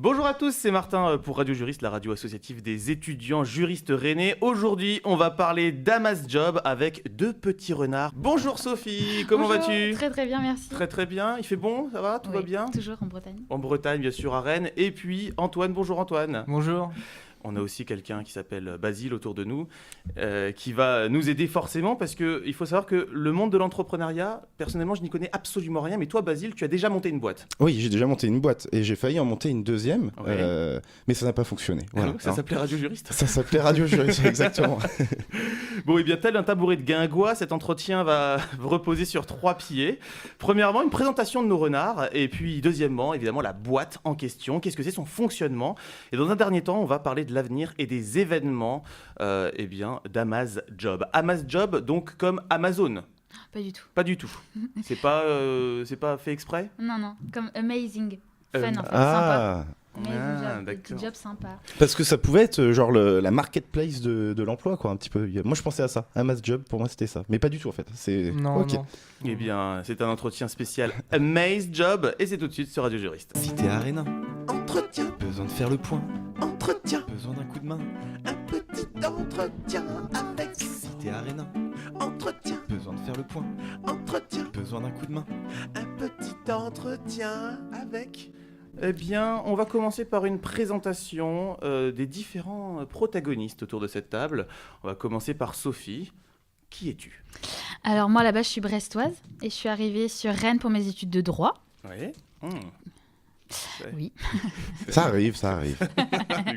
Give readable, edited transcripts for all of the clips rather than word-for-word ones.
Bonjour à tous, c'est Martin pour Radio Juriste, la radio associative des étudiants juristes rennais. Aujourd'hui, on va parler d'Amas Job avec deux petits renards. Bonjour Sophie, comment vas-tu ? Très très bien, merci. Très très bien, il fait bon, ça va, tout va bien ? Toujours en Bretagne. En Bretagne, bien sûr, à Rennes. Et puis Antoine, bonjour Antoine. Bonjour. On a aussi quelqu'un qui s'appelle Basile autour de nous, qui va nous aider forcément parce qu'il faut savoir que le monde de l'entrepreneuriat, personnellement, je n'y connais absolument rien. Mais toi, Basile, tu as déjà monté une boîte. Oui, j'ai déjà monté une boîte et j'ai failli en monter une deuxième, Ouais. mais ça n'a pas fonctionné. Voilà. Ça s'appelait Radio Juriste. Ça s'appelait Radio Juriste, exactement. Bon, et bien tel un tabouret de guingois, cet entretien va reposer sur 3 piliers. Premièrement, une présentation de nos renards, et puis deuxièmement, évidemment, la boîte en question. Qu'est-ce que c'est son fonctionnement ? Et dans un dernier temps, on va parler de l'avenir et des événements d'Amas Job. Amas Job, donc comme Amazon. Pas du tout. Pas du tout. C'est pas fait exprès ? Non, comme amazing. Fun en fait, sympa. Ah, Amazing job, des d'accord. petits jobs sympas. parce que ça pouvait être genre la marketplace de l'emploi, quoi, un petit peu. Moi, je pensais à ça. Amas Job, pour moi, c'était ça. Mais pas du tout, en fait. C'est... Non, Ok. non. Eh bien, c'est un entretien spécial Amaze Job, et c'est tout de suite sur Radio Juriste. Cité Arena. Entretien. Besoin de faire le point. Entretien. Besoin d'un coup de main. Un petit entretien avec Cité Arena. Entretien. Besoin de faire le point. Entretien. Besoin d'un coup de main. Un petit entretien avec... Eh bien, on va commencer par une présentation des différents protagonistes autour de cette table. On va commencer par Sophie. Qui es-tu ? Alors moi là-bas je suis brestoise et je suis arrivée sur Rennes pour mes études de droit. Oui. Oui. Ça arrive, ça arrive.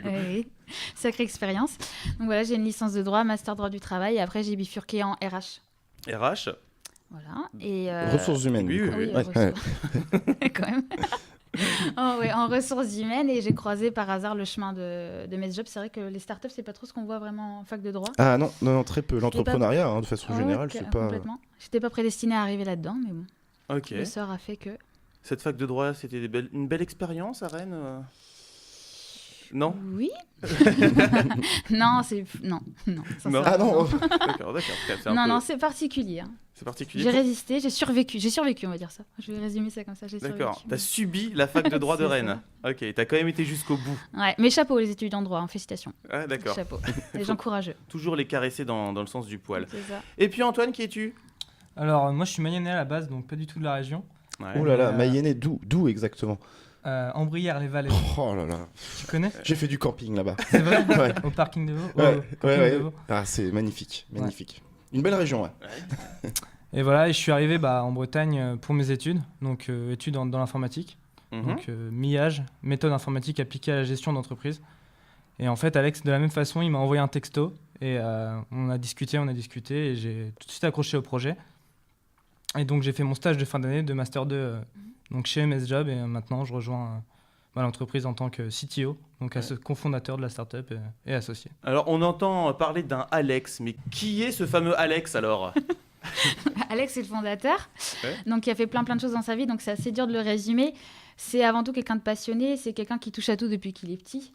Oui. Sacrée expérience. Donc voilà, j'ai une licence de droit, master droit du travail et après j'ai bifurqué en RH. RH. Voilà. Et Ressources humaines. oui, du coup. oui, oui, Ouais, ouais. quand même. En ressources humaines et j'ai croisé par hasard le chemin de mes jobs. C'est vrai que les startups, c'est pas trop ce qu'on voit vraiment en fac de droit. Ah non, très peu. L'entrepreneuriat, de façon générale, Ouais, c'est pas... complètement. J'étais pas prédestinée à arriver là-dedans, mais bon, Ok. le sort a fait que... Cette fac de droit, c'était une belle expérience à Rennes Non. Oui. Non, non, sincèrement, Ah non. D'accord. C'est un peu- Non, c'est particulier. Hein. C'est particulier. J'ai résisté, j'ai survécu, on va dire ça. Je vais résumer ça comme ça, j'ai survécu. D'accord. T'as subi la fac de droit de C'est Rennes. Ok. T'as quand même été jusqu'au bout. Ouais, mais chapeau les étudiants de droit, hein, félicitations. Ah, d'accord. Chapeau. Les gens courageux. Toujours les caresser dans le sens du poil. C'est ça. Et puis Antoine, qui es-tu ? Alors, moi, je suis mayennais à la base, donc pas du tout de la région. Ouais. Oh là là, Euh, Mayennais, d'où exactement ? Ambrières-les-Vallées. Oh là là. Tu connais ? J'ai fait du camping là-bas. C'est vrai Ouais. Au parking de Vaud Ouais, Au camping ouais. de Vaud. Ah, c'est magnifique. Une belle région, ouais. Et voilà, et je suis arrivé en Bretagne pour mes études, donc études dans l'informatique. Mhm. Donc MIAGE, méthode informatique appliquée à la gestion d'entreprise. Et en fait, Alex, de la même façon, il m'a envoyé un texto et on a discuté et j'ai tout de suite accroché au projet. Et donc j'ai fait mon stage de fin d'année de Master 2 donc chez MS Job et maintenant je rejoins l'entreprise en tant que CTO, donc cofondateur de la startup et associé. Alors, on entend parler d'un Alex, mais qui est ce fameux Alex alors ? Alex est le fondateur, Ouais. donc il a fait plein de choses dans sa vie, donc c'est assez dur de le résumer. C'est avant tout quelqu'un de passionné, c'est quelqu'un qui touche à tout depuis qu'il est petit.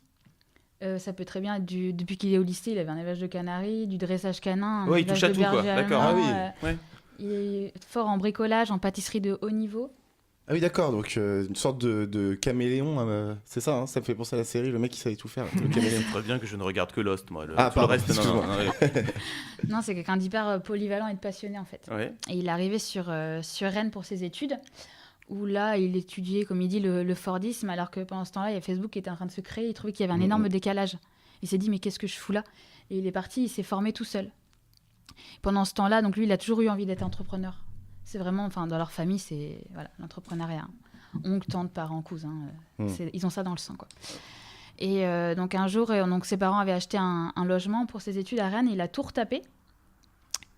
Ça peut très bien être depuis qu'il est au lycée, il avait un élevage de canaris, du dressage canin, un Ouais, il élevage touche à de tout, quoi. berger D'accord. allemand, Ah oui. Ouais. Il est fort en bricolage, en pâtisserie de haut niveau. Ah oui, d'accord, donc une sorte de caméléon, c'est ça, hein, ça me fait penser à la série, le mec qui savait tout faire, le caméléon. Très bien que je ne regarde que Lost, moi. Ah, Tout le pardon, reste, non, excuse-moi. ouais. Non, c'est quelqu'un d'hyper polyvalent et de passionné en fait. Ouais. Et il est arrivé sur Rennes pour ses études, où là, il étudiait, comme il dit, le Fordisme, alors que pendant ce temps-là, il y a Facebook qui était en train de se créer. Il trouvait qu'il y avait un énorme décalage. Il s'est dit, mais qu'est-ce que je fous là ? Et il est parti, il s'est formé tout seul. Pendant ce temps-là, donc lui, il a toujours eu envie d'être entrepreneur. C'est vraiment, enfin, dans leur famille, c'est voilà, l'entrepreneuriat. Oncle, tante, parents, cousins, ils ont ça dans le sang, quoi. Et donc un jour, donc ses parents avaient acheté un logement pour ses études à Rennes. Il a tout retapé.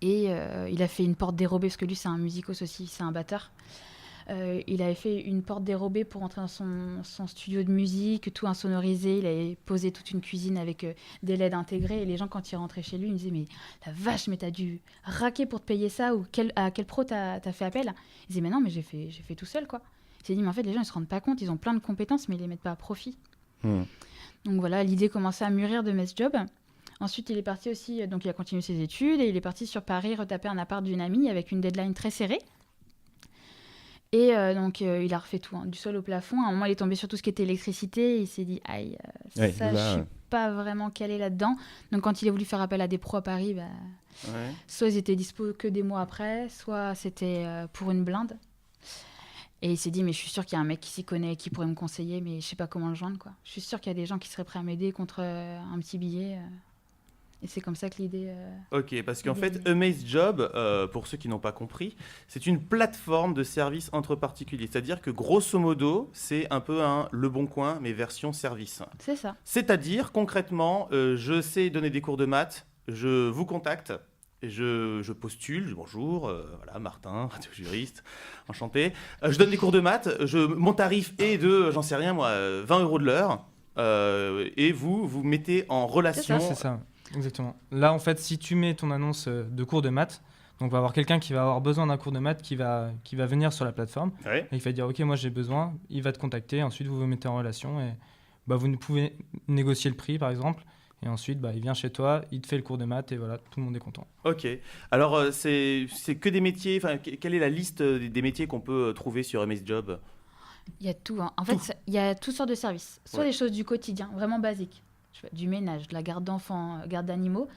Et il a fait une porte dérobée, parce que lui, c'est un musicos aussi, c'est un batteur. Il avait fait une porte dérobée pour entrer dans son studio de musique, tout insonorisé. Il avait posé toute une cuisine avec des LED intégrés. Et les gens, quand ils rentraient chez lui, ils me disaient « Mais la vache, mais t'as dû raquer pour te payer ça ?» ou « À quel pro t'as fait appel ?» Il disait « Mais non, mais j'ai fait tout seul, quoi. » Il s'est dit « Mais en fait, les gens, ils se rendent pas compte. Ils ont plein de compétences, mais ils les mettent pas à profit. » Donc voilà, l'idée commençait à mûrir de Mess Job. Ensuite, il est parti aussi, donc il a continué ses études et il est parti sur Paris retaper un appart d'une amie avec une deadline très serrée. Et donc, il a refait tout, hein, du sol au plafond. À un moment, il est tombé sur tout ce qui était électricité. Et il s'est dit, aïe, Ouais, ça, là, je suis pas vraiment calé là-dedans. Donc, quand il a voulu faire appel à des pros à Paris, Ouais. soit ils étaient dispo que des mois après, soit c'était pour une blinde. Et il s'est dit, mais je suis sûr qu'il y a un mec qui s'y connaît, qui pourrait me conseiller, mais je sais pas comment le joindre, quoi. Je suis sûr qu'il y a des gens qui seraient prêts à m'aider contre un petit billet. Et c'est comme ça que l'idée... Ok, parce qu'en Il fait, est- Amaze Job, pour ceux qui n'ont pas compris, c'est une plateforme de service entre particuliers. C'est-à-dire que grosso modo, c'est un peu un Le Bon Coin, mais version service. C'est ça. C'est-à-dire, concrètement, je sais donner des cours de maths, je vous contacte, je postule, je dis bonjour, voilà, Martin, radio-juriste, enchanté. Je donne des cours de maths, mon tarif est de, j'en sais rien moi, 20 € de l'heure, et vous mettez en relation... C'est ça, exactement. Là, en fait, si tu mets ton annonce de cours de maths, donc on va avoir quelqu'un qui va avoir besoin d'un cours de maths qui va venir sur la plateforme. Ouais. Et il va dire, OK, moi j'ai besoin, il va te contacter, ensuite vous vous mettez en relation et vous pouvez négocier le prix, par exemple. Et ensuite, il vient chez toi, il te fait le cours de maths et voilà, tout le monde est content. Ok. Alors, c'est que des métiers, enfin, quelle est la liste des métiers qu'on peut trouver sur Amaze Job? Il y a tout, hein. En fait, il y a toutes sortes de services. Soit Ouais. des choses du quotidien, vraiment basiques. Je sais pas, du ménage, de la garde d'enfants, garde d'animaux.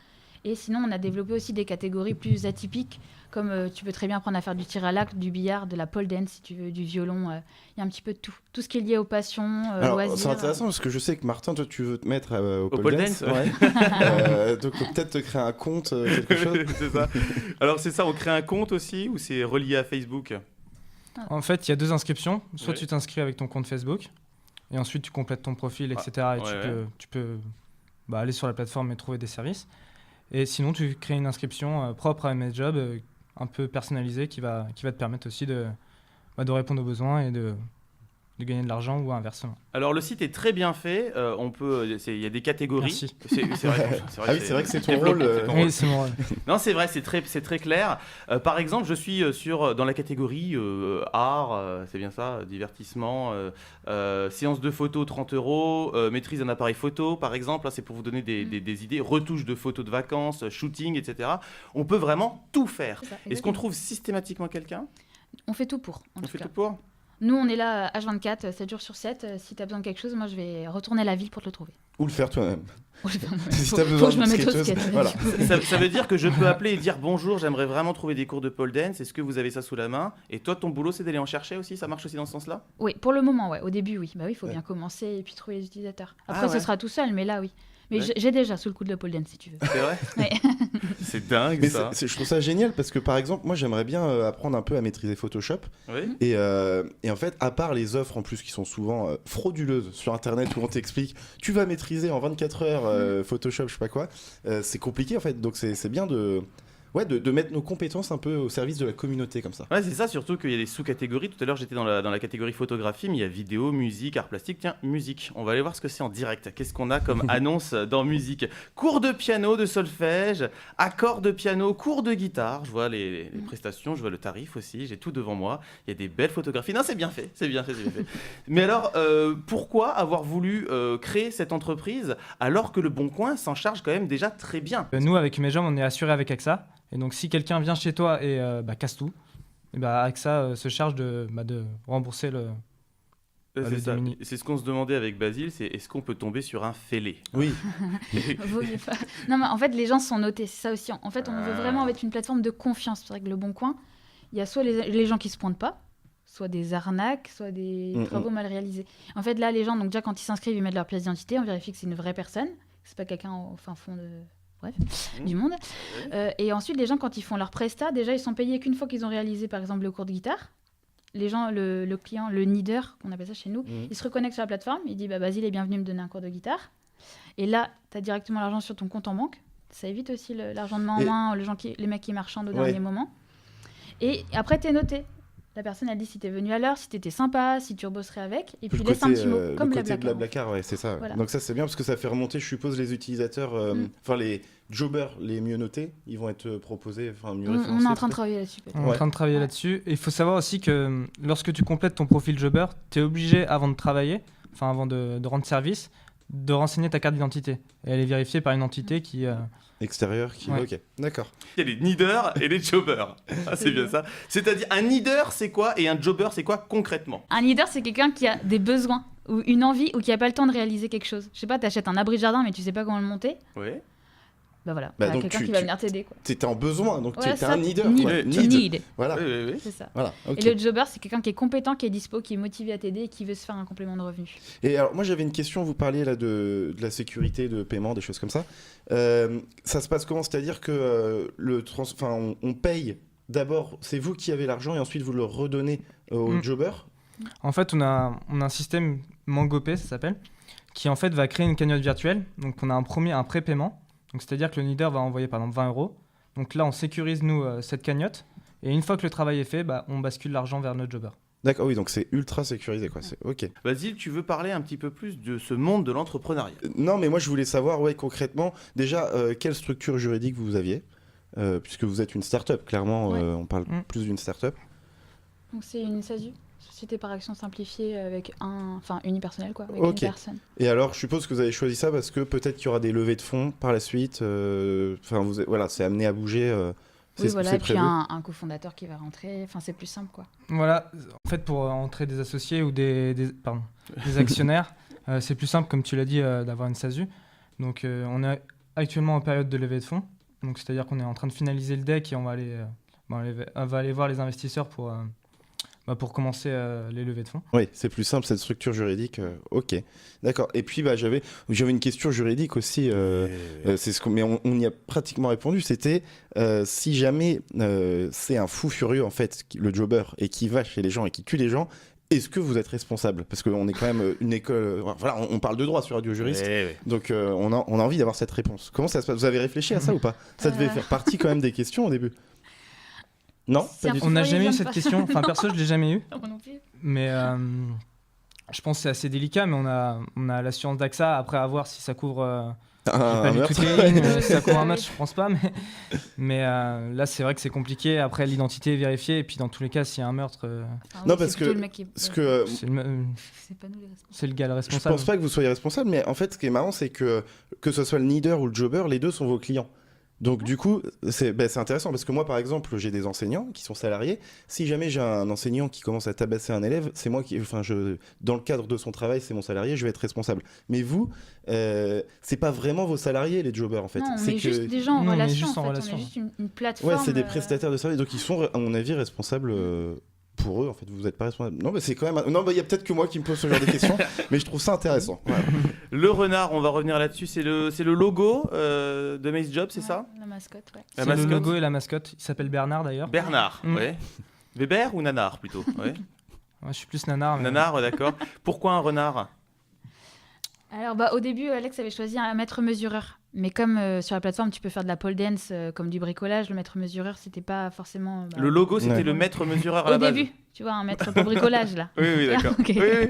Et sinon, on a développé aussi des catégories plus atypiques, comme tu peux très bien apprendre à faire du tir à l'arc, du billard, de la pole dance, si tu veux, du violon. Il y a un petit peu de tout. Tout ce qui est lié aux passions, Alors, loisirs. c'est intéressant parce que je sais que Martin, toi, tu veux te mettre au pole pole dance. dance, ouais. Donc, peut-être te créer un compte, quelque chose. C'est ça. Alors, c'est ça, on crée un compte aussi ou c'est relié à Facebook? En fait, il y a 2 inscriptions. Soit Ouais. tu t'inscris avec ton compte Facebook et ensuite tu complètes ton profil, etc. et ouais. tu peux aller sur la plateforme et trouver des services. Et sinon, tu crées une inscription propre à Amaze Job, un peu personnalisée, qui va te permettre aussi de répondre aux besoins et de gagner de l'argent ou inversement. Alors, le site est très bien fait. Il y a des catégories. Merci. C'est vrai, Ah oui, c'est vrai que c'est ton Développe, rôle. c'est ton rôle. Oui, c'est mon rôle. Non, c'est vrai, c'est très clair. Par exemple, je suis dans la catégorie art, c'est bien ça, divertissement, séance de photo 30 €, maîtrise d'un appareil photo, par exemple. Là, c'est pour vous donner des idées. Retouche de photos de vacances, shooting, etc. On peut vraiment tout faire. C'est ça, Est-ce qu'on exactement. trouve systématiquement quelqu'un? On fait tout pour, en On tout fait cas. tout pour? Nous, on est là H24, 7 jours sur 7. Si tu as besoin de quelque chose, moi, je vais retourner à la ville pour te le trouver. Ou le faire toi-même. Si Faut- t'as faut besoin que je me de mette au skateuse, skate. voilà. Ça veut dire que je peux appeler et dire bonjour, j'aimerais vraiment trouver des cours de pole dance. Est-ce que vous avez ça sous la main? Et toi, ton boulot, c'est d'aller en chercher aussi? Ça marche aussi dans ce sens-là? Oui, pour le moment, ouais. Au début, oui. Bah oui, il faut Ouais. bien commencer et puis trouver les utilisateurs. Ah Après, ouais. ce sera tout seul, mais là, oui. Mais Ouais. j'ai déjà sous le coup de la pole dance, si tu veux. C'est vrai? Ouais. C'est dingue Mais ça. je trouve ça génial parce que par exemple, moi j'aimerais bien apprendre un peu à maîtriser Photoshop. Oui. Et en fait, à part les offres en plus qui sont souvent frauduleuses sur internet où on t'explique tu vas maîtriser en 24 heures Photoshop, je sais pas quoi, c'est compliqué en fait. Donc c'est bien de mettre nos compétences un peu au service de la communauté comme ça. Ouais, c'est ça, surtout qu'il y a des sous-catégories. Tout à l'heure, j'étais dans la catégorie photographie, mais il y a vidéo, musique, art plastique. Tiens, musique. On va aller voir ce que c'est en direct. Qu'est-ce qu'on a comme annonce dans musique? Cours de piano, de solfège, accords de piano, cours de guitare. Je vois les prestations, je vois le tarif aussi. J'ai tout devant moi. Il y a des belles photographies. Non, c'est bien fait, c'est bien fait, c'est bien fait. Mais alors, pourquoi avoir voulu créer cette entreprise alors que Le Bon Coin s'en charge quand même déjà très bien? Nous, avec Amaze Job, on est assuré avec AXA. Et donc, si quelqu'un vient chez toi et casse tout, et AXA se charge de rembourser le... C'est le ça. Domini. C'est ce qu'on se demandait avec Basile, c'est est-ce qu'on peut tomber sur un fêlé? Oui, Vaut mieux pas. Non, mais en fait, les gens sont notés. C'est ça aussi. En fait, on veut Ah. vraiment être une plateforme de confiance. C'est vrai que Le Bon Coin, il y a soit les gens qui se pointent pas, soit des arnaques, soit des travaux mal réalisés. En fait, là, les gens, donc déjà, quand ils s'inscrivent, ils mettent leur pièce d'identité. On vérifie que c'est une vraie personne, que c'est pas quelqu'un au fin fond du monde. Et ensuite, les gens, quand ils font leur prestat, déjà, ils sont payés qu'une fois qu'ils ont réalisé, par exemple, le cours de guitare. Les gens, le client, le needer, qu'on appelle ça chez nous, il se reconnecte sur la plateforme, il dit Basile est bienvenu me donner un cours de guitare. Et là, tu as directement l'argent sur ton compte en banque. Ça évite aussi l'argent de main en main, les mecs qui marchandent au dernier moment. Et après, tu es noté. La personne a dit si tu es venu à l'heure, si tu étais sympa, si tu rebosserais avec. Et puis laisse un petit mot, comme le côté Blablacar. Blablacar, ouais, c'est ça. Voilà. Donc ça c'est bien parce que ça fait remonter, je suppose, les utilisateurs, enfin les jobbers les mieux notés, ils vont être proposés, enfin mieux référencés. On est en train de travailler là-dessus. peut-être. On est en train de travailler là-dessus. Et il faut savoir aussi que lorsque tu complètes ton profil jobber, tu es obligé, avant de travailler, enfin avant de rendre service, de renseigner ta carte d'identité. Et elle est vérifiée par une entité qui... Extérieur qui. Ouais. Ok, d'accord. Il y a les needers et les jobbers. Ah, c'est bien ça. C'est-à-dire, un needer, c'est quoi et un jobber, c'est quoi concrètement? Un leader, c'est quelqu'un qui a des besoins ou une envie ou qui a pas le temps de réaliser quelque chose. Je sais pas, t'achètes un abri de jardin mais tu sais pas comment le monter. Oui. Bah voilà, Bah, t'as donc quelqu'un tu- qui va tu- venir t'aider quoi. T'étais en besoin, donc Ouais, t'étais ça, un leader. need, quoi. to need. Voilà. Oui, oui, oui. C'est ça. Voilà, ok. Et le jobber, c'est quelqu'un qui est compétent, qui est dispo, qui est motivé à t'aider et qui veut se faire un complément de revenu. Et alors, moi, j'avais une question. Vous parliez là de la sécurité de paiement, des choses comme ça. Ça se passe comment? C'est-à-dire que on paye d'abord, c'est vous qui avez l'argent et ensuite vous le redonnez au jobber? En fait, on a un système Mangopay, ça s'appelle, qui en fait va créer une cagnotte virtuelle. Donc on a un prépaiement. Donc c'est-à-dire que le leader va envoyer par exemple 20 €. Donc là, on sécurise nous cette cagnotte. Et une fois que le travail est fait, on bascule l'argent vers notre jobber. D'accord, oui, donc c'est ultra sécurisé, quoi. C'est ok. Basile, tu veux parler un petit peu plus de ce monde de l'entrepreneuriat? Non, mais moi, je voulais savoir, ouais, concrètement, déjà, quelle structure juridique vous aviez, puisque vous êtes une start-up. Clairement, Ouais. on parle plus d'une start-up. Donc c'est une SASU, société par action simplifiée avec unipersonnel quoi, avec Ok. une personne. Et alors, je suppose que vous avez choisi ça parce que peut-être qu'il y aura des levées de fonds par la suite. Voilà, c'est amené à bouger. Oui, voilà, c'est et puis prévu. un cofondateur qui va rentrer, enfin c'est plus simple quoi. Voilà, en fait, pour entrer des associés ou des actionnaires, c'est plus simple, comme tu l'as dit, d'avoir une SASU. Donc, on est actuellement en période de levée de fonds. Donc, c'est-à-dire qu'on est en train de finaliser le deck et on va aller voir les investisseurs pour commencer les levées de fonds. Oui, c'est plus simple cette structure juridique. Ok, d'accord. Et puis j'avais une question juridique aussi. C'est mais on y a pratiquement répondu. C'était si jamais c'est un fou furieux en fait, le jobber, et qui va chez les gens et qui tue les gens. Est-ce que vous êtes responsable? Parce qu'on est quand même une école. Voilà, on parle de droit sur Radio Juriste, donc on a envie d'avoir cette réponse. Comment ça se passe? Vous avez réfléchi à ça ou pas? Ça devait faire partie quand même des questions au début. Non, C'est pas du un tout. On n'a Furieux, jamais eu j'aime cette pas. question. Enfin, perso, je l'ai jamais eu. Moi non plus. Mais je pense que c'est assez délicat. Mais on a l'assurance d'AXA. Après, à voir si ça couvre. J'ai pas lu meurtre. toutes les lignes, Ouais, si ça couvre un oui. match, je pense pas. Mais là, c'est vrai que c'est compliqué. Après, l'identité est vérifiée. Et puis, dans tous les cas, s'il y a un meurtre, Non, parce c'est plutôt que- le mec qui... Parce que c'est C'est pas nous les responsables. c'est le gars le je responsable. pense pas que vous soyez responsable, mais en fait, ce qui est marrant, c'est que ce soit le leader ou le jobber, les deux sont vos clients. Donc du coup, c'est intéressant parce que moi, par exemple, j'ai des enseignants qui sont salariés. Si jamais j'ai un enseignant qui commence à tabasser un élève, c'est moi qui, dans le cadre de son travail, c'est mon salarié, je vais être responsable. Mais vous, c'est pas vraiment vos salariés, les jobbers, en fait. Non, on c'est met juste des gens en Non, on est relation. juste en En fait. relation. On est juste une plateforme. Ouais, c'est des prestataires de services, donc ils sont, à mon avis, responsables. Pour eux, en fait, vous n'êtes pas responsable. Non, mais c'est quand même. Non, il y a peut-être que moi qui me pose ce genre de questions, mais je trouve ça intéressant. Voilà. Le renard, on va revenir là-dessus, c'est le logo de Maze Job, c'est ça? La mascotte, ouais. La C'est le mascotte logo et la mascotte. Il s'appelle Bernard d'ailleurs. Bernard, Mm. ouais. Weber ou Nanar plutôt? Ouais. Ouais, je suis plus nanar. Mais... Nanar, ouais, d'accord. Pourquoi un renard? Alors, au début, Alex avait choisi un maître mesureur. Mais comme sur la plateforme, tu peux faire de la pole dance, comme du bricolage, le maître mesureur, c'était pas forcément. Le logo, c'était Ouais. le maître mesureur à Au la base. début, tu vois, un maître pour bricolage, là. Oui, oui, d'accord. Ok. Oui, oui.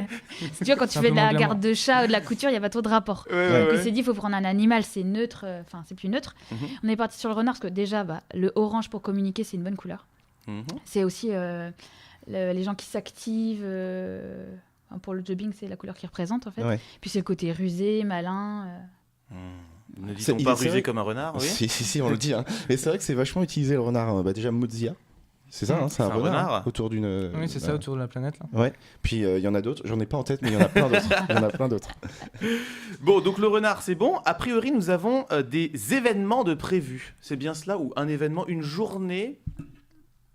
Tu vois, quand tu C'est un fais peu de la moins glamour. garde de chat ou de la couture, il n'y a pas trop de rapport. Ouais, ouais, Donc, ouais. il s'est dit, il faut prendre un animal, c'est neutre, c'est plus neutre. Mhm. On est parti sur le renard, parce que déjà, le orange pour communiquer, c'est une bonne couleur. Mhm. C'est aussi les gens qui s'activent. Pour le jobbing, c'est la couleur qu'ils représentent, en fait. Ouais. Puis c'est le côté rusé, malin. Ne C'est- dit-on il pas est- c'est rusé vrai- comme un renard, oui? Si, on le dit. Hein. Mais c'est vrai que c'est vachement utilisé le renard. Déjà, Mozilla. C'est ça, hein, c'est un renard. Hein, autour d'une. Oui, c'est ça, autour de la planète. Là. Ouais. Puis il y en a d'autres. J'en ai pas en tête, mais il y en a plein d'autres. Il y en a plein d'autres. Bon, donc le renard, c'est bon. A priori, nous avons des événements de prévus. C'est bien cela, ou un événement, une journée?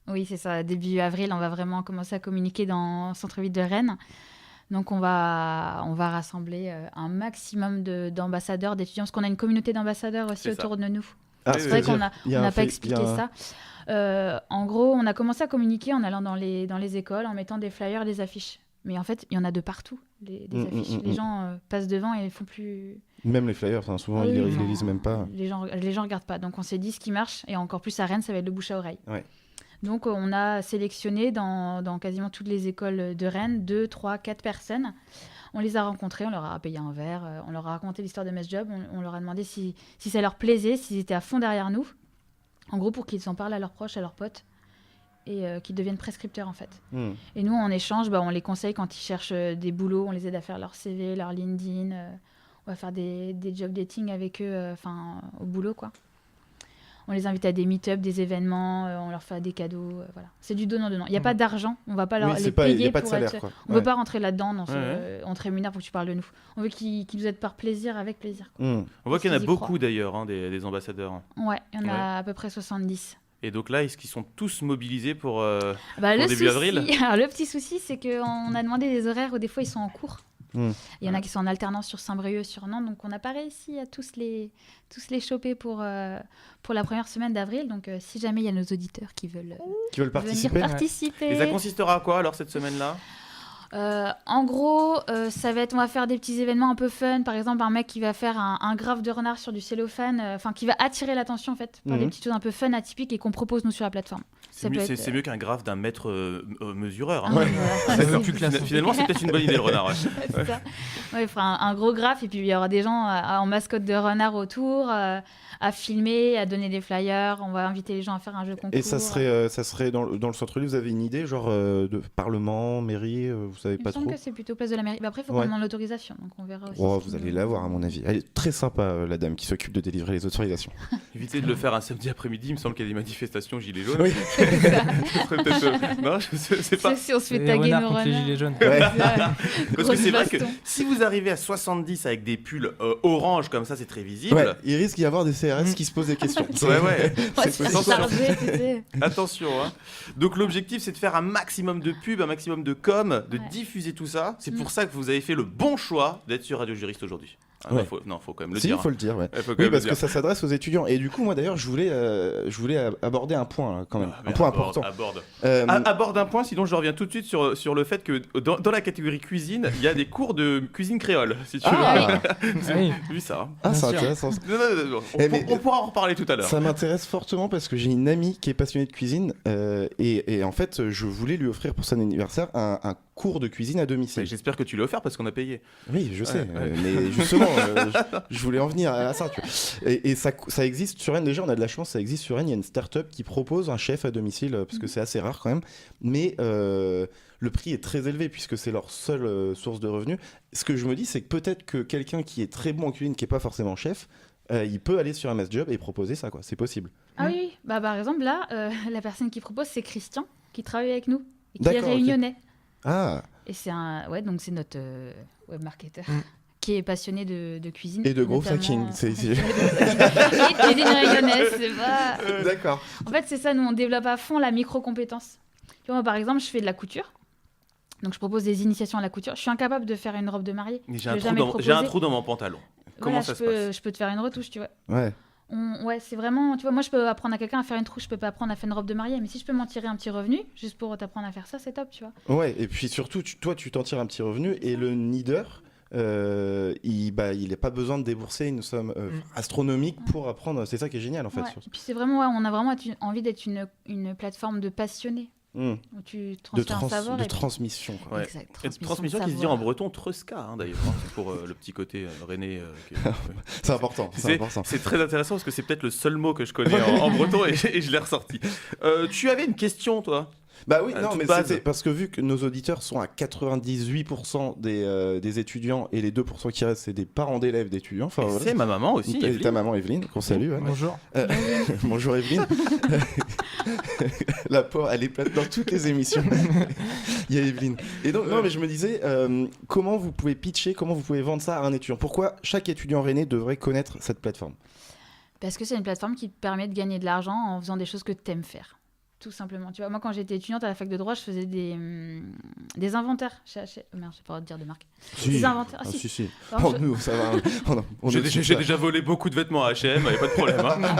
Oui, c'est ça. Début avril, on va vraiment commencer à communiquer dans le centre-ville de Rennes. Donc, on va rassembler un maximum d'ambassadeurs, d'étudiants, parce qu'on a une communauté d'ambassadeurs aussi C'est ça. autour de nous. Ah, Oui, C'est vrai oui, qu'on il y a n'a un pas fait- expliqué il y a un- ça. En gros, on a commencé à communiquer en allant dans les écoles, en mettant des flyers, des affiches. Mais en fait, il y en a de partout, des affiches. Les gens passent devant et ils font plus... Même les flyers, enfin, souvent, Oui, ils oui, les lisent même pas. Les gens regardent pas. Donc, on s'est dit, ce qui marche, et encore plus à Rennes, ça va être le bouche à oreille. Ouais. Donc, on a sélectionné dans quasiment toutes les écoles de Rennes 2, 3, 4 personnes. On les a rencontrés, on leur a payé un verre, on leur a raconté l'histoire de Maze Job, on leur a demandé si ça leur plaisait, s'ils étaient à fond derrière nous. En gros, pour qu'ils en parlent à leurs proches, à leurs potes, et qu'ils deviennent prescripteurs, en fait. Et nous, en échange, on les conseille quand ils cherchent des boulots, on les aide à faire leur CV, leur LinkedIn. va faire des job dating avec eux au boulot, quoi. On les invite à des meet-up, des événements, on leur fait des cadeaux, voilà. C'est du donnant-donnant. Il n'y a pas d'argent, on ne va pas les il y payer a pas de pour salaire, être... quoi. On ne veut pas rentrer là-dedans, on te rémunère pour que tu parles de nous. On veut qu'ils nous aident par plaisir, avec plaisir, quoi. On voit qu'il y en a Ils y beaucoup croient. d'ailleurs, hein, des ambassadeurs. Ouais, il y en a à peu près 70. Et donc là, est-ce qu'ils sont tous mobilisés pour Le début avril Alors, le petit souci, c'est qu'on a demandé des horaires où des fois ils sont en cours. Mm. Il y en a qui sont en alternance sur Saint-Brieuc, sur Nantes, donc on n'a pas réussi à tous les choper pour la première semaine d'avril. Donc si jamais il y a nos auditeurs qui veulent venir participer. participer. Et ça consistera à quoi alors cette semaine-là? En gros, ça va être, on va faire des petits événements un peu fun. Par exemple, un mec qui va faire un graphe de renard sur du cellophane, qui va attirer l'attention en fait par des petites choses un peu fun, atypiques et qu'on propose nous sur la plateforme. C'est mieux qu'un graphe d'un mètre mesureur. Hein. Ouais. C'est un peu plus classe. Finalement, c'est peut-être une bonne idée le renard. Ouais. C'est ça. Ouais, il fera un gros graphe et puis il y aura des gens en mascotte de renard autour, à filmer, à donner des flyers. On va inviter les gens à faire un jeu concours. Et ça serait dans le centre-ville, vous avez une idée, genre de parlement, mairie, vous savez pas Il me semble trop? que c'est plutôt place de la mairie. Après, il faut qu'on demande l'autorisation, donc on verra aussi. Vous allez la voir à mon avis. Elle est très sympa, la dame qui s'occupe de délivrer les autorisations. Évitez de le faire un samedi après-midi, il me semble qu'il y a des manifestations gilets jaunes. Oui. Ce serait peut-être, non, je sais pas. Si on se fait Les taguer renards nos contre les renards. gilets jaunes. Ouais. Parce que c'est vrai que baston. si vous arrivez à 70 avec des pulls orange comme ça, c'est très visible. Ouais, il risque d'y avoir des CRS qui se posent des questions. Ouais. Ouais, C'est c'est possible. chargé, tu sais. Attention, hein. Donc l'objectif c'est de faire un maximum de pubs, un maximum de com, de Ouais. diffuser tout ça. C'est pour ça que vous avez fait le bon choix d'être sur Radio Juriste aujourd'hui. Ah, Ouais. faut quand même le Si, il dire. faut le dire, ouais. Faut quand Oui, même parce le que dire. ça s'adresse aux étudiants. Et du coup, moi d'ailleurs, je voulais aborder un point, là, quand même. Ah, Un merde, point aborde, important. aborde. Euh, Aborde un point, sinon je reviens tout de suite sur le fait que dans la catégorie cuisine, il y a des cours de cuisine créole, si tu Ah, veux. Oui. Vu ça. Hein. c'est Bien sûr. intéressant. Non, Eh, mais- on pourra en reparler tout à l'heure. Ça m'intéresse fortement parce que j'ai une amie qui est passionnée de cuisine et en fait, je voulais lui offrir pour son anniversaire un cours de cuisine à Mais domicile. j'espère que tu l'as offert parce qu'on a payé. Oui, je sais, Ouais. mais justement, je voulais en venir à ça. Tu vois. Et ça existe sur Rennes déjà, on a de la chance, ça existe sur Rennes. Il y a une start-up qui propose un chef à domicile parce que c'est assez rare quand même, mais le prix est très élevé puisque c'est leur seule source de revenus. Ce que je me dis, c'est que peut-être que quelqu'un qui est très bon en cuisine, qui n'est pas forcément chef, il peut aller sur MS Job et proposer ça, quoi. C'est possible. Ah oui, bah, par exemple, là, la personne qui propose, c'est Christian, qui travaille avec nous, et qui est D'accord, ok. réunionnais. Ah, Et c'est donc c'est notre web marketeur. Mm. Qui est passionné de cuisine. et de gros notamment, hacking. Et d'une rayonnaise, c'est pas... D'accord. En fait, c'est ça, nous, on développe à fond la micro-compétence. Tu vois, moi, par exemple, je fais de la couture. Donc, je propose des initiations à la couture. Je suis incapable de faire une robe de mariée. Mais Je j'ai un, l'ai trou jamais dans, j'ai un proposé. trou dans mon pantalon. Comment Voilà, ça se passe? je peux te faire une retouche, tu vois. Ouais. Ouais, c'est vraiment... Tu vois, moi, je peux apprendre à quelqu'un à faire une trousse. Je peux pas apprendre à faire une robe de mariée. Mais si je peux m'en tirer un petit revenu, juste pour t'apprendre à faire ça, c'est top, tu vois. Ouais, et puis surtout, toi, tu t'en tires un petit revenu et le leader, il n'a pas besoin de débourser une somme astronomique pour apprendre. C'est ça qui est génial, en fait. Ouais. Et puis, c'est vraiment... Ouais, on a vraiment envie d'être une plateforme de passionnés. Mmh. Où tu De, transfères un savoir. de et puis- transmission. Quoi. Ouais. Exact, Et transmission de qui se dit savoir. en breton Treska, hein, d'ailleurs, hein, c'est pour le petit côté rennais. C'est important. C'est important. C'est très intéressant parce que c'est peut-être le seul mot que je connais en breton et je l'ai ressorti. Tu avais une question, toi? Bah oui, À non, toute mais base. c'était parce que vu que nos auditeurs sont à 98% des étudiants et les 2% qui restent, c'est des parents d'élèves d'étudiants. Enfin, Et voilà. c'est ma maman aussi. Et Evelyne. ta maman Evelyne, qu'on salue. ouais. Bonjour. Bonjour Evelyne. La pauvre, elle est plate dans toutes les émissions. Il y a Evelyne. Et donc, non, mais je me disais, comment vous pouvez pitcher, comment vous pouvez vendre ça à un étudiant? Pourquoi chaque étudiant rennais devrait connaître cette plateforme? Parce que c'est une plateforme qui te permet de gagner de l'argent en faisant des choses que tu aimes faire. Tout simplement. Tu vois, moi, quand j'étais étudiante à la fac de droit, je faisais des inventaires. Merde, je sais pas dire de marque. Des inventaires. Ah, si. si. Alors, Oh, nous, ça va. On J'ai est déjà, dessus, j'ai ça. déjà volé beaucoup de vêtements à H&M, y a pas de problème. Hein.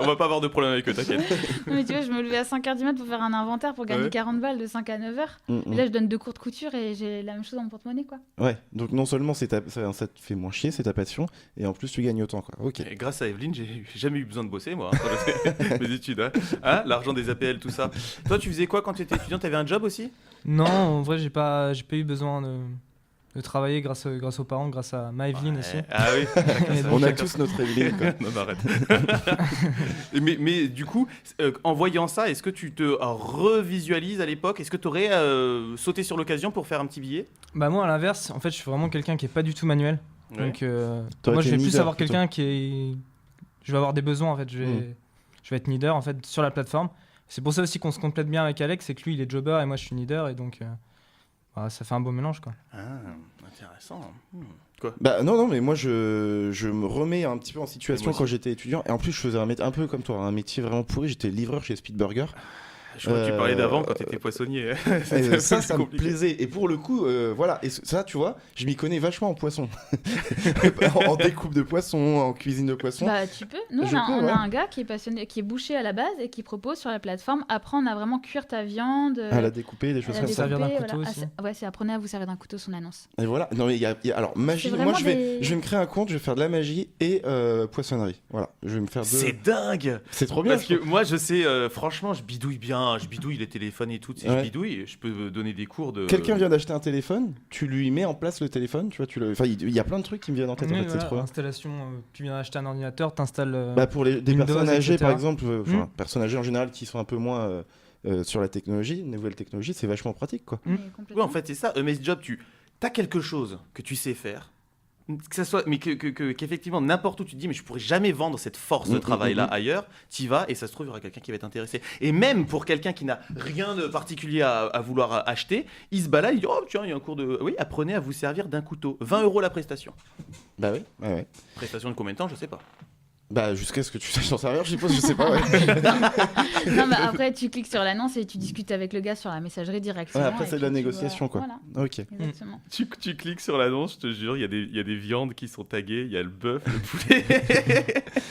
On va pas avoir de problème avec eux, t'inquiète. Non, mais tu vois, je me levais à 5h du mat pour faire un inventaire pour gagner Ouais. 40 balles de 5 à 9h. Mm, Et là, je donne 2 cours de couture et j'ai la même chose dans mon porte-monnaie, quoi. Ouais, donc non seulement ça te fait moins chier, c'est ta passion, et en plus tu gagnes autant, quoi. Ok. Et grâce à Evelyne, j'ai jamais eu besoin de bosser, moi, hein, pour mes études. Hein, l'argent des APL, tout ça. Toi, tu faisais quoi quand tu étais étudiant? T'avais un job aussi? Non, en vrai, j'ai pas eu besoin de travailler grâce aux parents, grâce à ma Evelyne aussi. Ah oui. On a tous notre Evelyne, quoi. Non, arrête. mais du coup, en voyant ça, est-ce que tu te revisualises à l'époque? Est-ce que tu aurais sauté sur l'occasion pour faire un petit billet? Bah moi, à l'inverse, en fait, je suis vraiment quelqu'un qui est pas du tout manuel. Ouais. Donc, T'aurais moi, je été vais plus leader, avoir plutôt. quelqu'un qui est. Je vais avoir des besoins, en fait. Je vais être leader, en fait, sur la plateforme. C'est pour ça aussi qu'on se complète bien avec Alex, c'est que lui, il est jobber et moi, je suis leader. Et donc, ça fait un beau mélange, quoi. Ah, intéressant. Bah non, mais moi je me remets un petit peu en situation Moi aussi. quand j'étais étudiant. Et en plus, je faisais un peu comme toi, un métier vraiment pourri. J'étais livreur chez Speedburger. Je crois que tu parlais d'avant quand t'étais poissonnier. C'était un peu Ça plus me compliqué. plaisait. Et pour le coup, voilà. Et ça, tu vois, je m'y connais vachement en poisson. En découpe de poisson, en cuisine de poisson. Bah, tu peux. Nous, Je on peux, ouais. a un gars qui est passionné, qui est boucher à la base et qui propose sur la plateforme apprendre à vraiment cuire ta viande. À la découper, des choses à la comme ça. Servir d'un découper, couteau voilà. aussi. Ouais, c'est apprenez à vous servir d'un couteau, son annonce. Et voilà. Non, mais alors, magie. C'est Moi, vraiment je vais me créer un compte, je vais faire de la magie et poissonnerie. Voilà. Je vais me faire deux. C'est dingue. C'est trop bien. Parce que moi, je sais, franchement, je bidouille bien. Je bidouille les téléphones et tout. Tu sais, Ouais. je bidouille. Je peux donner des cours de. Quelqu'un vient d'acheter un téléphone, tu lui mets en place le téléphone, tu vois, enfin, il y a plein de trucs qui me viennent en tête, en Oui, fait, c'est voilà, trop bien. installation, tu viens acheter un ordinateur, t'installes. Bah pour des Windows, personnes âgées, etc. par exemple, personnes âgées en général qui sont un peu moins sur la technologie, nouvelle technologie, c'est vachement pratique, quoi. Mais Ouais, complètement. en fait, c'est ça. Mais Job, t'as quelque chose que tu sais faire. Que ça soit, mais qu'effectivement, n'importe où tu te dis, mais je pourrais jamais vendre cette force de travail-là ailleurs, t'y vas et ça se trouve, il y aura quelqu'un qui va être intéressé. Et même pour quelqu'un qui n'a rien de particulier à vouloir acheter, il se balade, il dit, oh tiens, il y a un cours de. Oui, apprenez à vous servir d'un couteau. 20 € la prestation. Bah oui, ouais. Prestation de combien de temps, je sais pas. Bah jusqu'à ce que tu saches t'en servir, je suppose, je sais pas, ouais. Non, mais après, tu cliques sur l'annonce et tu discutes avec le gars sur la messagerie directement. Ouais, après, et c'est de puis la tu négociation, vois- quoi. Voilà, Ok. exactement. Tu cliques sur l'annonce, je te jure, il y a des viandes qui sont taguées, il y a le bœuf, le poulet.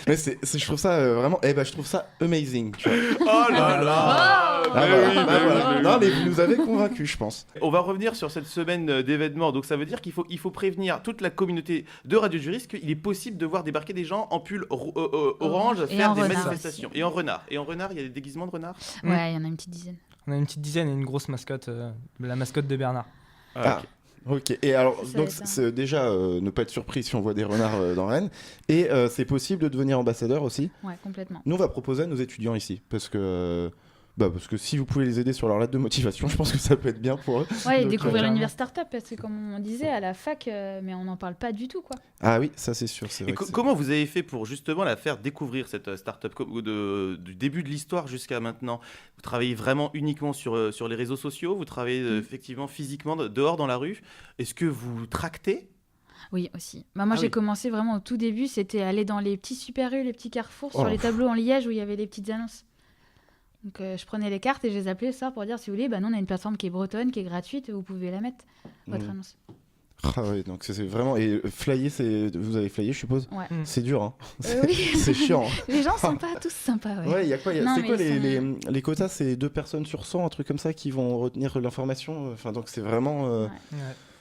Mais je trouve ça vraiment, je trouve ça amazing, tu vois. Oh là là. Oh. Ah, Mais voilà, oui, bah, mais voilà. oui, mais oui. Non, mais vous nous avez convaincus, je pense. On va revenir sur cette semaine d'événements. Donc ça veut dire qu'il faut prévenir toute la communauté de Radio Juriste qu'il est possible de voir débarquer des gens en pull orange, Et faire en des renard manifestations. aussi. Et en renard. Et en renard, il y a des déguisements de renard. Ouais, il y en a une petite dizaine. On a une petite dizaine et une grosse mascotte, la mascotte de Bernard. Ah. Ok, et alors, Ça donc va être un- c'est déjà ne pas être surpris si on voit des renards dans Rennes, et c'est possible de devenir ambassadeur aussi. Ouais, complètement. Nous, on va proposer à nos étudiants ici, parce que si vous pouvez les aider sur leur lettre de motivation, je pense que ça peut être bien pour eux. Ouais, et Donc, découvrir carrément. l'univers startup, parce que comme on disait à la fac, mais on n'en parle pas du tout, quoi. Ah oui, ça c'est sûr, c'est Et vrai. que c'est- comment vous avez fait pour justement la faire découvrir, cette start-up, du début de l'histoire jusqu'à maintenant? Vous travaillez vraiment uniquement sur les réseaux sociaux? Vous travaillez effectivement physiquement dehors dans la rue? Est-ce que vous tractez? Oui, aussi. Bah, moi, Ah j'ai oui. commencé vraiment au tout début, c'était aller dans les petits super U, les petits carrefours, Oh. sur les tableaux en liège où il y avait les petites annonces. Donc, je prenais les cartes et je les appelais ça pour dire, si vous voulez, bah, nous, on a une plateforme qui est bretonne, qui est gratuite, vous pouvez la mettre, votre Mhm. annonce. Ah ouais, donc c'est vraiment. Et flyer, vous avez flyé, je suppose. Ouais. C'est dur, hein. Oui, C'est chiant. les gens sont pas tous sympas, ouais. Ouais, il y a quoi Non, c'est mais quoi ils les quotas? C'est 2 personnes sur 100, un truc comme ça, qui vont retenir l'information. Enfin, donc c'est vraiment. Ouais.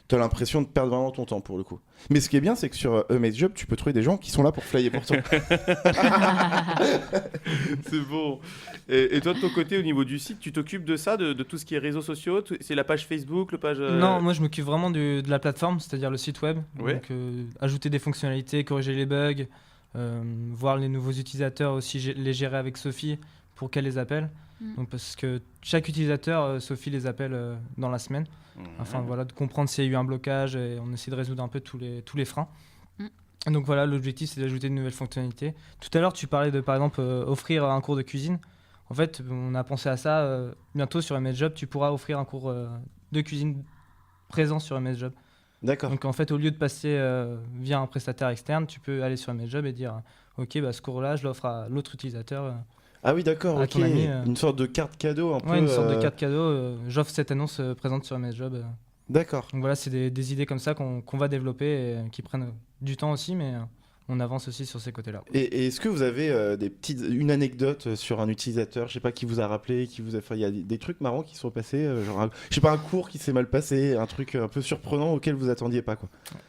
T'as l'impression de perdre vraiment ton temps pour le coup. Mais ce qui est bien, c'est que sur Amaze Job, tu peux trouver des gens qui sont là pour flyer pour toi. C'est bon. Et toi, de ton côté, au niveau du site, tu t'occupes de ça, de tout ce qui est réseaux sociaux? C'est la page Facebook, le page... Non, moi je m'occupe vraiment de la plateforme, c'est-à-dire le site web. Ouais. Donc ajouter des fonctionnalités, corriger les bugs, voir les nouveaux utilisateurs aussi, les gérer avec Sophie pour qu'elle les appelle. Donc, parce que chaque utilisateur, Sophie les appelle dans la semaine. Enfin voilà, de comprendre s'il y a eu un blocage et on essaie de résoudre un peu tous les freins. Donc voilà, l'objectif c'est d'ajouter de nouvelles fonctionnalités. Tout à l'heure tu parlais de par exemple offrir un cours de cuisine. En fait on a pensé à ça, bientôt sur MS Job tu pourras offrir un cours de cuisine présent sur MS Job. D'accord. Donc en fait au lieu de passer via un prestataire externe, tu peux aller sur MS Job et dire ok bah, ce cours là je l'offre à l'autre utilisateur. Ah oui, d'accord, à ok. ton ami, Une sorte de carte cadeau un peu. Ouais, une sorte de carte cadeau, j'offre cette annonce présente sur MS Job. D'accord. Donc voilà, c'est des idées comme ça qu'on va développer et qui prennent du temps aussi, mais on avance aussi sur ces côtés-là. Et est-ce que vous avez une anecdote sur un utilisateur, je sais pas, qui vous a rappelé, il y a des trucs marrants qui sont passés, genre, je sais pas, un cours qui s'est mal passé, un truc un peu surprenant auquel vous attendiez pas, quoi.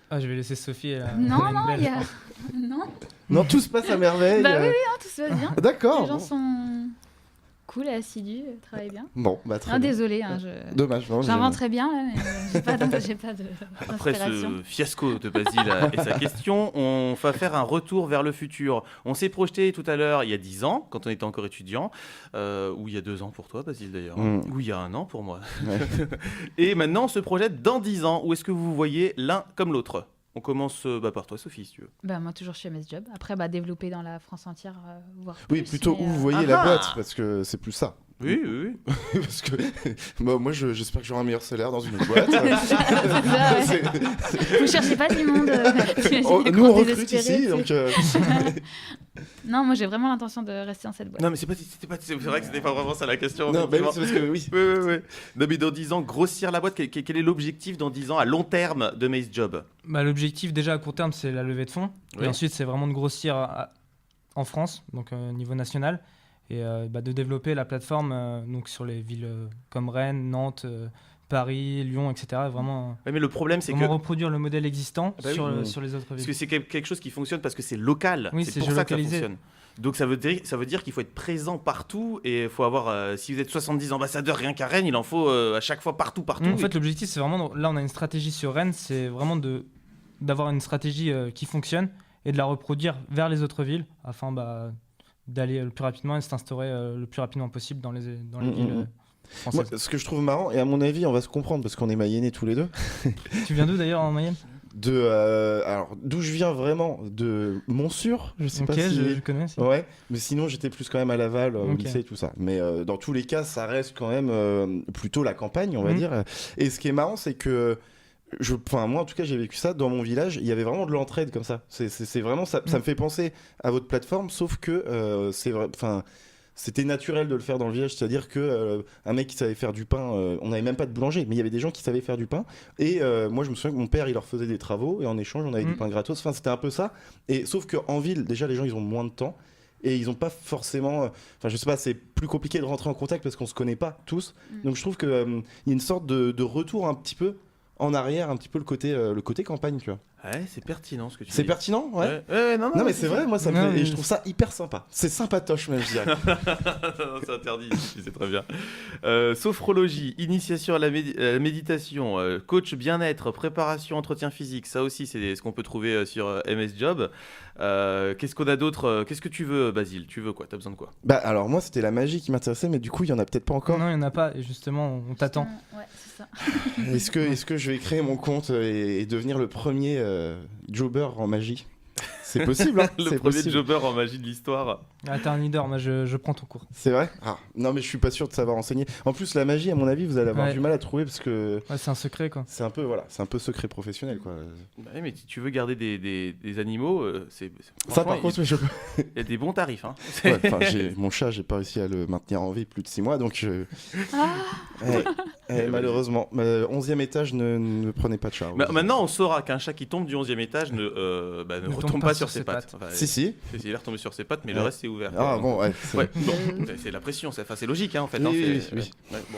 Ah, je vais laisser Sophie. Elle a Non, une non, belle il y a... réponse. Non, Non, tout se passe à merveille. bah oui, non, tout se passe bien. D'accord. Les gens Bon. sont cool et assidus, travaillent bien. Bon, bah très Ah, bien. désolé, hein, Dommage. Non, j'inventerais bien, là, mais j'ai pas de Après d'inspiration. ce fiasco de Basile et sa question, on va faire un retour vers le futur. On s'est projeté tout à l'heure, il y a 10 ans, quand on était encore étudiant, ou il y a 2 ans pour toi, Basile d'ailleurs, ou il y a 1 an pour moi. Ouais. Et maintenant, on se projette dans 10 ans. Où est-ce que vous vous voyez l'un comme l'autre? On commence par toi, Sophie, si tu veux. Bah, moi, toujours chez MS Job. Après, développer dans la France entière, voire Oui, plus, plutôt mais, où vous voyez la Ah boîte, parce que c'est plus ça. Oui, oui, oui. Parce que moi, j'espère que j'aurai un meilleur salaire dans une autre boîte. C'est ça, ouais. Vous cherchez pas du monde. Nous, on recrute ici, donc... Non, moi, j'ai vraiment l'intention de rester dans cette boîte. Non, mais c'est vrai que c'était pas vraiment ça la question. Non, bah oui, effectivement. c'est parce que oui. Oui. Non, mais dans 10 ans, grossir la boîte, quel est l'objectif dans 10 ans à long terme de Maze Job? L'objectif déjà à court terme, c'est la levée de fonds. Oui. Et ensuite, c'est vraiment de grossir en France, donc au niveau national, et de développer la plateforme donc sur les villes comme Rennes, Nantes, Paris, Lyon, etc. Vraiment, Ouais, mais le problème, c'est vraiment que. reproduire le modèle existant Bah oui. sur les autres Parce villes. que c'est quelque chose qui fonctionne parce que c'est local. Oui, c'est c'est pour ça que ça géolocalisé. fonctionne. Donc ça veut dire qu'il faut être présent partout et il faut avoir, si vous êtes 70 ambassadeurs rien qu'à Rennes, il en faut à chaque fois partout. En fait, l'objectif, c'est vraiment, là, on a une stratégie sur Rennes, c'est vraiment d'avoir une stratégie qui fonctionne et de la reproduire vers les autres villes afin d'aller le plus rapidement et de s'instaurer le plus rapidement possible dans les villes françaises. Moi, ce que je trouve marrant, et à mon avis, on va se comprendre parce qu'on est mayennais tous les deux, Tu viens d'où d'ailleurs en Mayenne? alors d'où je viens vraiment, de Montsûr, je sais Ok, pas si... je connais. Si. Ouais, mais sinon j'étais plus quand même à Laval, au Ok. lycée et tout ça. Mais dans tous les cas, ça reste quand même plutôt la campagne, on va Mhm. dire. Et ce qui est marrant, c'est que moi en tout cas, j'ai vécu ça dans mon village. Il y avait vraiment de l'entraide comme ça. C'est vraiment ça me fait penser à votre plateforme, sauf que c'est vrai. Enfin. C'était naturel de le faire dans le village, c'est-à-dire que un mec qui savait faire du pain, on n'avait même pas de boulanger, mais il y avait des gens qui savaient faire du pain. Et moi, je me souviens que mon père, il leur faisait des travaux, et en échange, on avait du pain gratos. Enfin, c'était un peu ça. Et sauf qu'en ville, déjà, les gens, ils ont moins de temps. Et ils n'ont pas forcément. Enfin, je sais pas, c'est plus compliqué de rentrer en contact parce qu'on se connaît pas tous. Donc, je trouve qu'il y a une sorte de retour un petit peu en arrière, un petit peu le côté campagne, tu vois. Ouais, c'est pertinent ce que tu dis. C'est pertinent, ouais. Non, Non, mais c'est vrai, moi, ça me Non, fait. Et mais- je trouve ça hyper sympa. C'est sympatoche, même, je dirais. Non, c'est interdit ici, c'est très bien. Sophrologie, initiation à la méditation, coach bien-être, préparation, entretien physique, ça aussi c'est ce qu'on peut trouver sur MS Job. Qu'est-ce qu'on a d'autre? Qu'est-ce que tu veux, Basile? Tu veux quoi? T'as besoin de quoi? Bah, alors, moi, c'était la magie qui m'intéressait, mais du coup, il y en a peut-être pas encore. Non, il n'y en a pas, et justement, on t'attend. Ouais, c'est ça. Est-ce que je vais créer mon compte et devenir le premier jobber en magie? C'est possible, hein. Le C'est premier possible. jobber en magie de l'histoire. Ah, t'es un leader, moi je prends ton cours. C'est vrai? Non, mais je suis pas sûr de savoir enseigner. En plus, la magie, à mon avis, vous allez avoir Ouais. du mal à trouver parce que Ouais, c'est un secret quoi. c'est un peu secret professionnel, quoi. Bah oui, mais si tu veux garder des animaux, Ça, franchement, par contre, mais je... il y a des bons tarifs. Hein. Ouais, enfin, mon chat, j'ai pas réussi à le maintenir en vie plus de 6 mois, donc malheureusement. 11e étage, ne prenez pas de chat. Mais maintenant, on saura qu'un chat qui tombe du 11e étage ne retombe pas sur ses pattes. Enfin, Si. il est retombé sur ses pattes, mais le Ouais. reste c'est ouvert. Ah bon, ouais. Ouais, bon, c'est la pression, c'est logique en fait. Oui, hein, oui, c'est- oui. ouais, bon.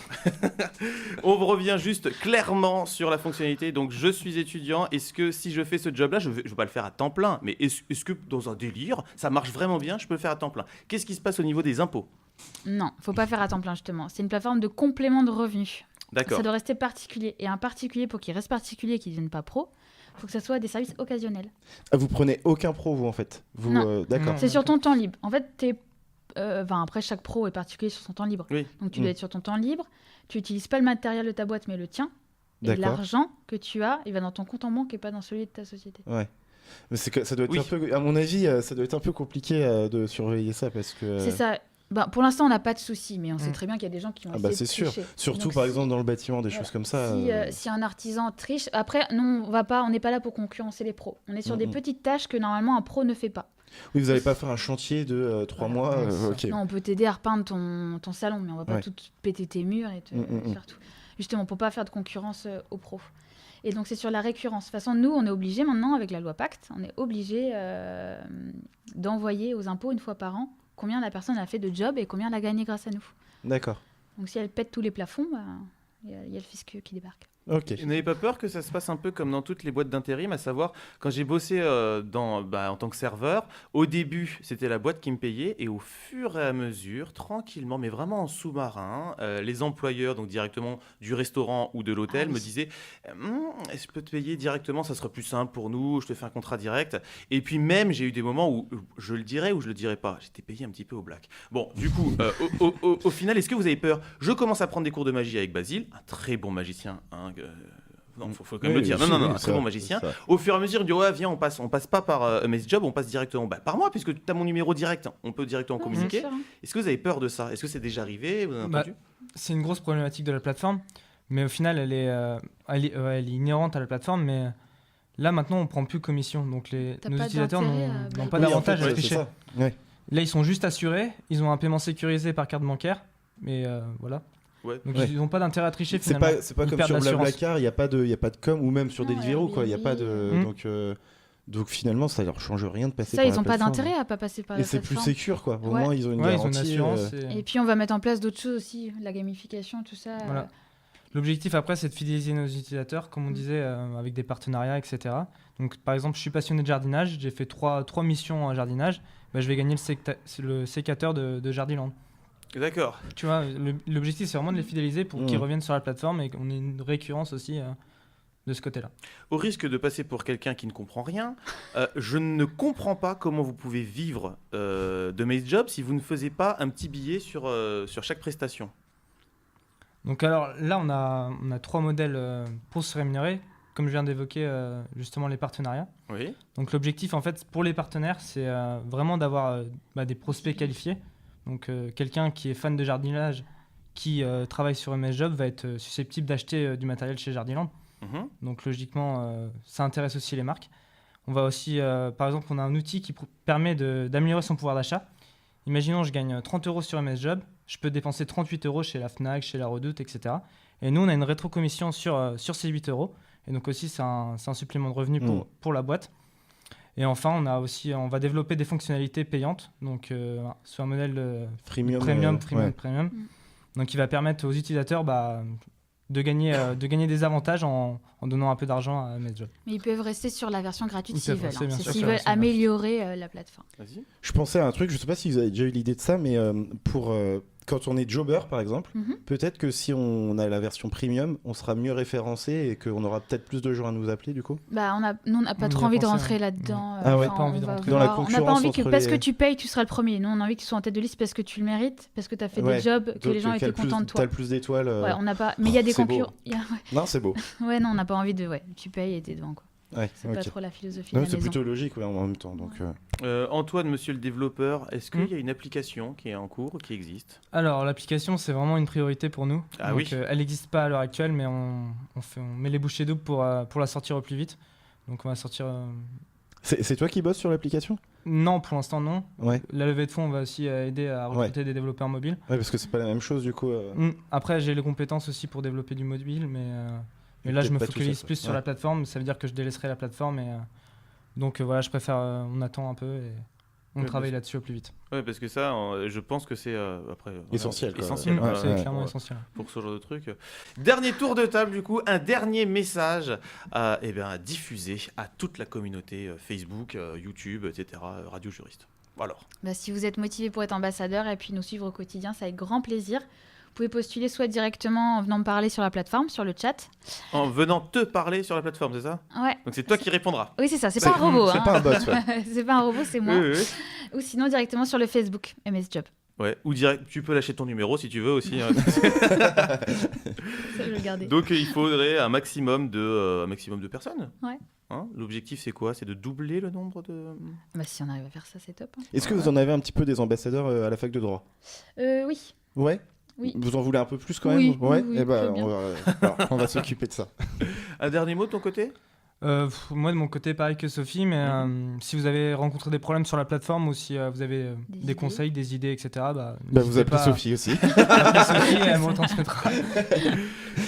On revient juste clairement sur la fonctionnalité. Donc je suis étudiant. Est-ce que si je fais ce job-là, je vais pas le faire à temps plein, mais est-ce que dans un délire, ça marche vraiment bien, je peux le faire à temps plein? Qu'est-ce qui se passe au niveau des impôts? Non, faut pas faire à temps plein justement. C'est une plateforme de complément de revenus. D'accord. Ça doit rester particulier. Et un particulier, pour qu'il reste particulier et qu'il ne devienne pas pro, faut que ça soit des services occasionnels. Ah, vous prenez aucun pro, vous, en fait. Vous, Non. d'accord. Non. C'est sur ton temps libre. En fait, après, chaque pro est particulier sur son temps libre. Oui. Donc tu dois être sur ton temps libre. Tu n'utilises pas le matériel de ta boîte, mais le tien. Et D'accord. l'argent que tu as, il va dans ton compte en banque et pas dans celui de ta société. Ouais. Mais ça doit être Oui. un peu, à mon avis, ça doit être un peu compliqué de surveiller ça parce que. C'est ça. Pour l'instant, on n'a pas de soucis, mais on sait Mm. très bien qu'il y a des gens qui ont Ah bah essayé c'est de sûr. tricher. Surtout Donc, par si- exemple dans le bâtiment, des Voilà. choses comme ça. Si un artisan triche, après, nous, on n'est pas là pour concurrencer les pros. On est sur des Mhm. petites tâches que normalement un pro ne fait pas. Oui, vous n'allez pas faire un chantier de 3 mois. Ouais, c'est ça. Ok. Non, on peut t'aider à repeindre ton salon, mais on va pas Ouais. tout péter tes murs et te Mhm. faire tout. Justement, pour pas faire de concurrence aux pros. Et donc, c'est sur la récurrence. De toute façon, nous, on est obligé maintenant, avec la loi Pacte, on est obligé d'envoyer aux impôts une fois par an combien la personne a fait de job et combien elle a gagné grâce à nous. D'accord. Donc, si elle pète tous les plafonds, il y a le fisc qui débarque. Ok. Vous n'avez pas peur que ça se passe un peu comme dans toutes les boîtes d'intérim, à savoir, quand j'ai bossé en tant que serveur, au début, c'était la boîte qui me payait, et au fur et à mesure, tranquillement, mais vraiment en sous-marin, les employeurs, donc directement du restaurant ou de l'hôtel, Ah oui. me disaient est-ce que je peux te payer directement, ça sera plus simple pour nous, je te fais un contrat direct. Et puis même, j'ai eu des moments où je le dirais ou je le dirais pas. J'étais payé un petit peu au black. Bon, du coup, au final, est-ce que vous avez peur? Je commence à prendre des cours de magie avec Basile, un très bon magicien, hein, Non, faut quand même le dire. Non, très bon magicien. Au fur et à mesure, il dit ouais, viens, on passe pas par Amaze Job, on passe directement par moi, puisque tu as mon numéro direct, on peut directement communiquer. Bien sûr, hein. Est-ce que vous avez peur de ça? Est-ce que c'est déjà arrivé? Vous en avez entendu? C'est une grosse problématique de la plateforme, mais au final, elle est inhérente à la plateforme, mais là, maintenant, on prend plus commission, donc nos pas utilisateurs d'intérêt n'ont à pas Oui, d'avantage à c'est tricher. ça. Ouais. Là, ils sont juste assurés, ils ont un paiement sécurisé par carte bancaire, mais voilà. Ouais. Donc, Ouais. ils n'ont pas d'intérêt à tricher, C'est finalement. pas Ils comme perdent sur l'assurance. Blablacar, il n'y a pas de com, ou même sur Non, Deliveroo, quoi. Il y a pas de. Airbnb. Donc finalement, ça leur change rien de passer Ça, par ils la n'ont pas plateforme. d'intérêt à pas passer par Et la c'est plus plateforme. sécure, quoi. Au Ouais. moins, ils ont une Ouais, ils ont une garantie. assurance. Et puis on va mettre en place d'autres choses aussi, la gamification, tout ça. Voilà. L'objectif après, c'est de fidéliser nos utilisateurs, comme on disait, avec des partenariats, etc. Donc, par exemple, je suis passionné de jardinage, j'ai fait trois missions en jardinage, bah, je vais gagner le sécateur de Jardiland. D'accord. Tu vois, l'objectif, c'est vraiment de les fidéliser pour qu'ils reviennent sur la plateforme et qu'on ait une récurrence aussi de ce côté-là. Au risque de passer pour quelqu'un qui ne comprend rien, je ne comprends pas comment vous pouvez vivre de Maze Job si vous ne faisiez pas un petit billet sur chaque prestation. Donc alors là, on a 3 modèles pour se rémunérer, comme je viens d'évoquer justement les partenariats. Oui. Donc l'objectif en fait pour les partenaires, c'est vraiment d'avoir des prospects qualifiés. Donc quelqu'un qui est fan de jardinage, qui travaille sur MS Job va être susceptible d'acheter du matériel chez Jardiland. Donc logiquement, ça intéresse aussi les marques. On va aussi, par exemple, on a un outil qui permet d'améliorer son pouvoir d'achat. Imaginons, je gagne 30 € sur MS Job, je peux dépenser 38 € chez la Fnac, chez la Redoute, etc. Et nous, on a une rétrocommission sur ces 8 €. Et donc aussi, c'est un supplément de revenu pour la boîte. Et enfin, on va développer des fonctionnalités payantes, donc sur un modèle premium. Donc, qui va permettre aux utilisateurs de gagner des avantages en donnant un peu d'argent à MS Job. Mais ils peuvent rester sur la version gratuite Ils s'ils peuvent veulent. rester, bien C'est sûr, s'ils sur veulent la version améliorer la plateforme. Vas-y. Je pensais à un truc, je sais pas si vous avez déjà eu l'idée de ça, mais pour quand on est jobber par exemple, peut-être que si on a la version premium, on sera mieux référencé et qu'on aura peut-être plus de gens à nous appeler du coup. Nous, on n'a pas On y trop a envie de pensé, rentrer ouais. là-dedans. Ah ouais, pas envie de rentrer dans la On n'a pas concurrence envie que entre parce les- que tu payes, tu seras le premier. Nous, on a envie qu'ils soient en tête de liste parce que tu le mérites, parce que tu as fait des jobs, que les gens étaient contents de T'as toi. le plus d'étoiles. Ouais, on n'a pas. Mais il y a des c'est beau. concurrents. Non, c'est beau. Ouais, non, on n'a pas envie de. Ouais, tu payes et t'es devant, quoi. Ouais, C'est ok. pas trop la philosophie Non, de la c'est maison. plutôt logique ouais, en même temps. Donc, Antoine, monsieur le développeur, est-ce qu'il y a une application qui est en cours ou qui existe? Alors, l'application, c'est vraiment une priorité pour nous. Ah Donc, oui. elle n'existe pas à l'heure actuelle, mais on met les bouchées doubles pour la sortir au plus vite. Donc, on va sortir... c'est toi qui bosses sur l'application? Non, pour l'instant, non. Ouais. La levée de fonds, on va aussi aider à recruter des développeurs mobiles. Ouais, parce que c'est pas la même chose du coup. Après, j'ai les compétences aussi pour développer du mobile, mais là, je me peut-être pas tout focalise seul, plus sur ouais. la plateforme. Ça veut dire que je délaisserai la plateforme. Donc, voilà, je préfère... on attend un peu et on travaille là-dessus au plus vite. Ouais, parce que ça, je pense que c'est après Essentiel, quoi. essentiel Ouais, C'est ouais, clairement essentiel. pour ce genre de truc. Dernier tour de table du coup, un dernier message à diffuser à toute la communauté Facebook, YouTube, etc. Radio Juriste. Alors. Si vous êtes motivé pour être ambassadeur et puis nous suivre au quotidien, c'est avec grand plaisir. Vous pouvez postuler soit directement en venant me parler sur la plateforme, sur le chat. En venant te parler sur la plateforme, c'est ça? Ouais. Donc c'est toi qui répondras. Oui, c'est ça. C'est pas un robot. C'est hein. pas un bot. Ouais. C'est pas un robot, c'est moi. Oui. Ou sinon directement sur le Facebook MS Job. Ouais. Ou direct, tu peux lâcher ton numéro si tu veux aussi. Hein. Ça, je vais le garder. Donc il faudrait un maximum de personnes. Ouais. Hein, l'objectif c'est quoi? C'est de doubler le nombre de... Si on arrive à faire ça, c'est top. Hein. Est-ce que vous en avez un petit peu des ambassadeurs à la fac de droit? Oui. Ouais. Oui. Vous en voulez un peu plus quand Oui, même? Ouais. oui, Eh ben, très bien. on va s'occuper de ça. Un dernier mot de ton côté? Moi, de mon côté, pareil que Sophie, mais si vous avez rencontré des problèmes sur la plateforme ou si vous avez Des des idées. conseils, des idées, etc., Vous n'hésitez appelez pas. Sophie aussi. Appelez Sophie, elle me transmettra.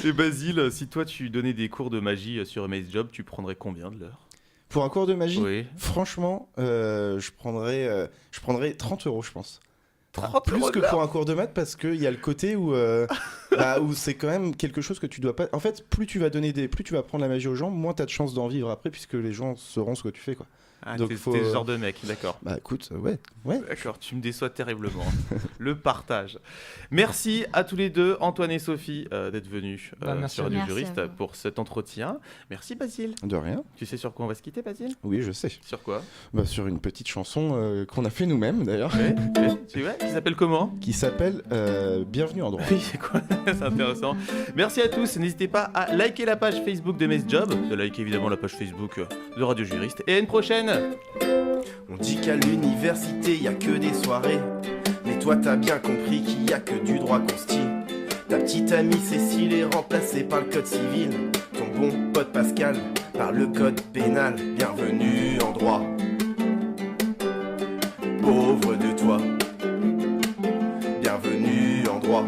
Et Basile, si toi tu donnais des cours de magie sur Maze Job, tu prendrais combien de l'heure? Pour un cours de magie, Oui. franchement, je prendrais 30 €, je pense. 30 Plus € que de l'heure. pour un cours de maths parce qu'il y a le côté où c'est quand même quelque chose que tu dois pas. En fait, plus tu vas prendre la magie aux gens, moins tu as de chances d'en vivre après puisque les gens sauront ce que tu fais quoi. Ah, Donc, t'es faut, t'es ce genre de mec, d'accord. Bah écoute, ouais. D'accord, tu me déçois terriblement. Le partage. Merci à tous les deux, Antoine et Sophie, d'être venus Merci sur à Radio vous. Juriste Merci à vous. pour cet entretien. Merci Basile. De rien. Tu sais sur quoi on va se quitter, Basile? Oui, je sais. Sur quoi? Bah, sur une petite chanson qu'on a fait nous-mêmes d'ailleurs, Tu vois, qui s'appelle comment? qui s'appelle Bienvenue en droit. Oui, c'est quoi? C'est intéressant. Merci à tous. N'hésitez pas à liker la page Facebook de Mes Job, de liker évidemment la page Facebook de Radio Juriste. Et à une prochaine. On dit qu'à l'université y a que des soirées, mais toi t'as bien compris qu'il y a que du droit consti. Ta petite amie Cécile est remplacée par le code civil, ton bon pote Pascal par le code pénal. Bienvenue en droit, pauvre de toi. Bienvenue en droit,